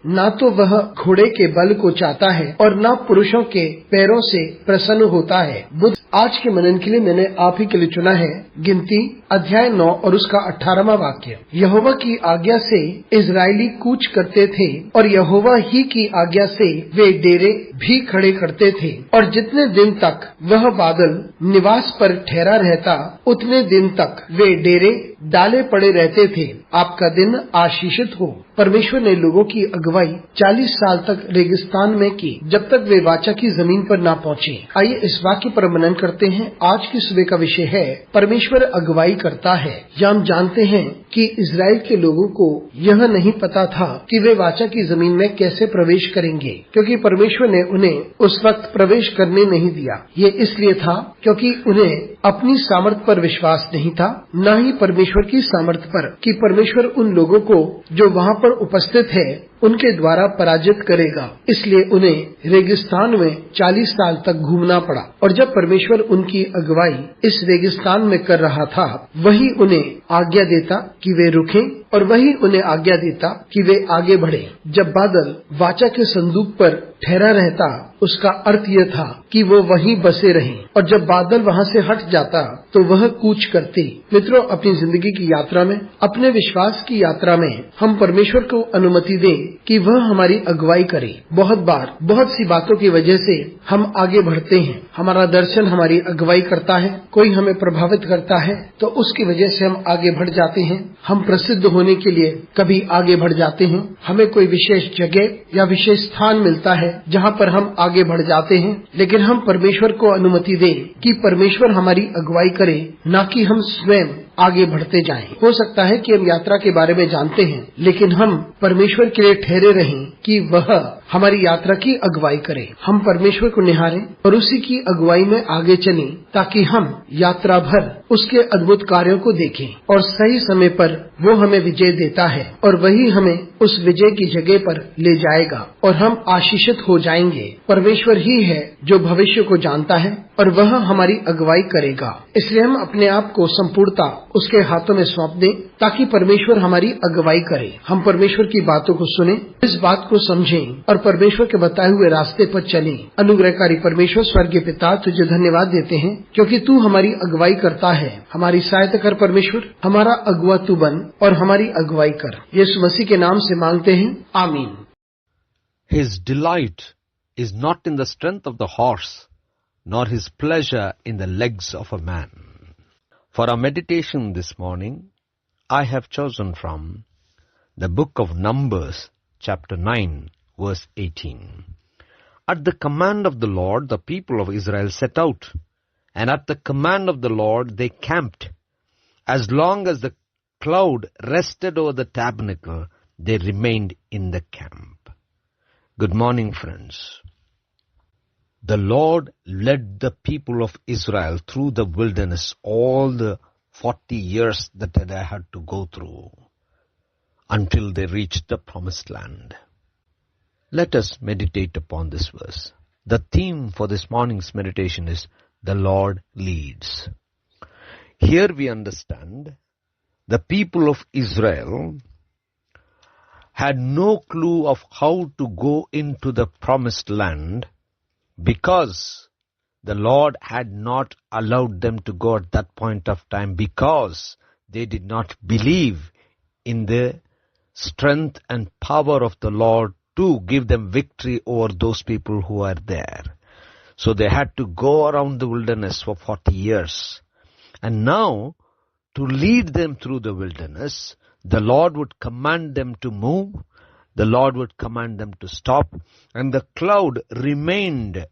ना तो वह घोड़े के बल को चाहता है और न पुरुषों के पैरों से प्रसन्न होता है। बुद्ध आज के मनन के लिए मैंने आप ही के लिए चुना है गिनती अध्याय 9 और उसका 18वां वाक्य। यहोवा की आज्ञा से इजरायली कूच करते थे और यहोवा ही की आज्ञा से वे डेरे भी खड़े करते थे, और जितने दिन तक वह बादल निवास पर ठहरा रहता उतने दिन तक वे डेरे डाले पड़े रहते थे। आपका दिन आशीषित हो। परमेश्वर ने लोगों की अगुवाई 40 साल तक रेगिस्तान में की, जब तक वे वाचा की जमीन पर ना पहुँचे। आइए इस वाक्य पर मनन करते हैं। आज की सुबह का विषय है परमेश्वर अगुवाई करता है। हम जानते हैं कि इजराइल के लोगों को यह नहीं पता था कि वे वाचा की जमीन में कैसे प्रवेश करेंगे, क्योंकि परमेश्वर ने उन्हें उस वक्त प्रवेश करने नहीं दिया। ये इसलिए था क्योंकि उन्हें अपनी सामर्थ पर विश्वास नहीं था, न ही परमेश्वर की सामर्थ पर कि परमेश्वर उन लोगों को जो वहाँ पर उपस्थित है उनके द्वारा पराजित करेगा। इसलिए उन्हें रेगिस्तान में 40 साल तक घूमना पड़ा, और जब परमेश्वर उनकी अगुवाई इस रेगिस्तान में कर रहा था, वही उन्हें आज्ञा देता कि वे रुकें और वही उन्हें आज्ञा देता कि वे आगे बढ़े। जब बादल वाचा के संदूक पर ठहरा रहता, उसका अर्थ यह था कि वो वहीं बसे रहें, और जब बादल वहाँ से हट जाता तो वह कूच करते। मित्रों, अपनी जिंदगी की यात्रा में, अपने विश्वास की यात्रा में हम परमेश्वर को अनुमति दें कि वह हमारी अगुवाई करे। बहुत बार बहुत सी बातों की वजह से हम आगे बढ़ते हैं। हमारा दर्शन हमारी अगुवाई करता है, कोई हमें प्रभावित करता है तो उसकी वजह से हम आगे बढ़ जाते हैं। हम प्रसिद्ध होने के लिए कभी आगे बढ़ जाते हैं, हमें कोई विशेष जगह या विशेष स्थान मिलता है जहाँ पर हम आगे बढ़ जाते हैं। लेकिन हम परमेश्वर को अनुमति दें कि परमेश्वर हमारी अगुवाई करे, न कि हम स्वयं आगे बढ़ते जाएं। हो सकता है कि हम यात्रा के बारे में जानते हैं, लेकिन हम परमेश्वर के लिए ठहरे रहें कि वह हमारी यात्रा की अगुवाई करे। हम परमेश्वर को निहारें और उसी की अगुवाई में आगे चलें, ताकि हम यात्रा भर उसके अद्भुत कार्यों को देखें, और सही समय पर वो हमें विजय देता है और वही हमें उस विजय की जगह पर ले जाएगा और हम आशीषित हो जाएंगे। परमेश्वर ही है जो भविष्य को जानता है और वह हमारी अगुवाई करेगा। इसलिए हम अपने आप को संपूर्णता उसके हाथों में सौंप दें, ताकि परमेश्वर हमारी अगुवाई करे। हम परमेश्वर की बातों को सुने, इस बात को समझें और परमेश्वर के बताए हुए रास्ते पर चलें। अनुग्रहकारी परमेश्वर स्वर्गीय पिता, तुझे धन्यवाद देते हैं क्योंकि तू हमारी अगुवाई करता है। हमारी सहायता कर परमेश्वर, हमारा अगुवा तू बन और हमारी अगुवाई कर। यीशु मसीह के नाम से मांगते हैं, आमीन। His delight is not in the strength of the horse, nor his pleasure in the legs of a man. For our meditation this morning, I have chosen from the book of Numbers, chapter 9, verse 18. At the command of the Lord, the people of Israel set out, and at the command of the Lord they camped. As long as the cloud rested over the tabernacle, they remained in the camp. Good morning, friends. The Lord led the people of Israel through the wilderness all the 40 years that they had to go through until they reached the promised land. Let us meditate upon this verse. The theme for this morning's meditation is the Lord leads. Here we understand the people of Israel had no clue of how to go into the promised land, because the Lord had not allowed them to go at that point of time, because they did not believe in the strength and power of the Lord to give them victory over those people who are there. So they had to go around the wilderness for 40 years. And now, to lead them through the wilderness, the Lord would command them to move, the Lord would command them to stop, and the cloud remained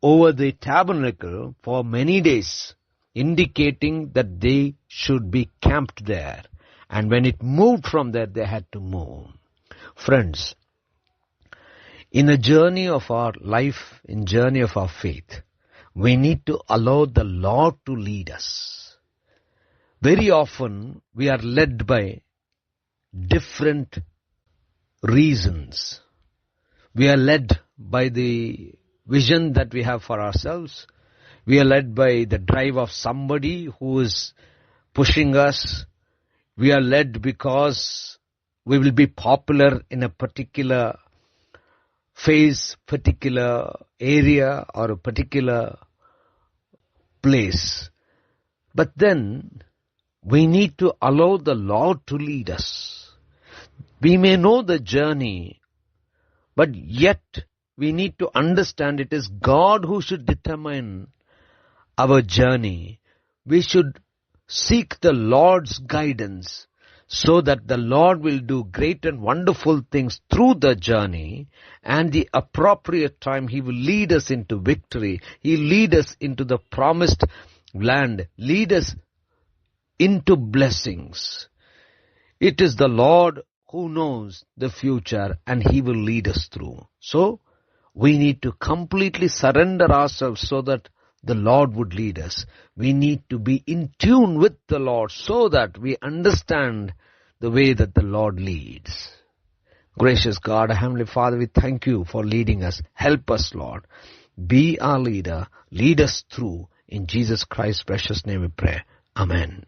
over the tabernacle for many days, indicating that they should be camped there. And when it moved from there, they had to move. Friends, in the journey of our life, in journey of our faith, we need to allow the Lord to lead us. Very often, we are led by different reasons. We are led by the vision that we have for ourselves. We are led by the drive of somebody who is pushing us. We are led because we will be popular in a particular phase, particular area, or a particular place. But then we need to allow the Lord to lead us. We may know the journey, but yet we need to understand it is God who should determine our journey. We should seek the Lord's guidance so that the Lord will do great and wonderful things through the journey, and the appropriate time He will lead us into victory. He will lead us into the promised land, lead us into blessings. It is the Lord who knows the future, and He will lead us through. So, we need to completely surrender ourselves so that the Lord would lead us. We need to be in tune with the Lord so that we understand the way that the Lord leads. Gracious God, Heavenly Father, we thank You for leading us. Help us, Lord. Be our leader. Lead us through. In Jesus Christ's precious name we pray. Amen.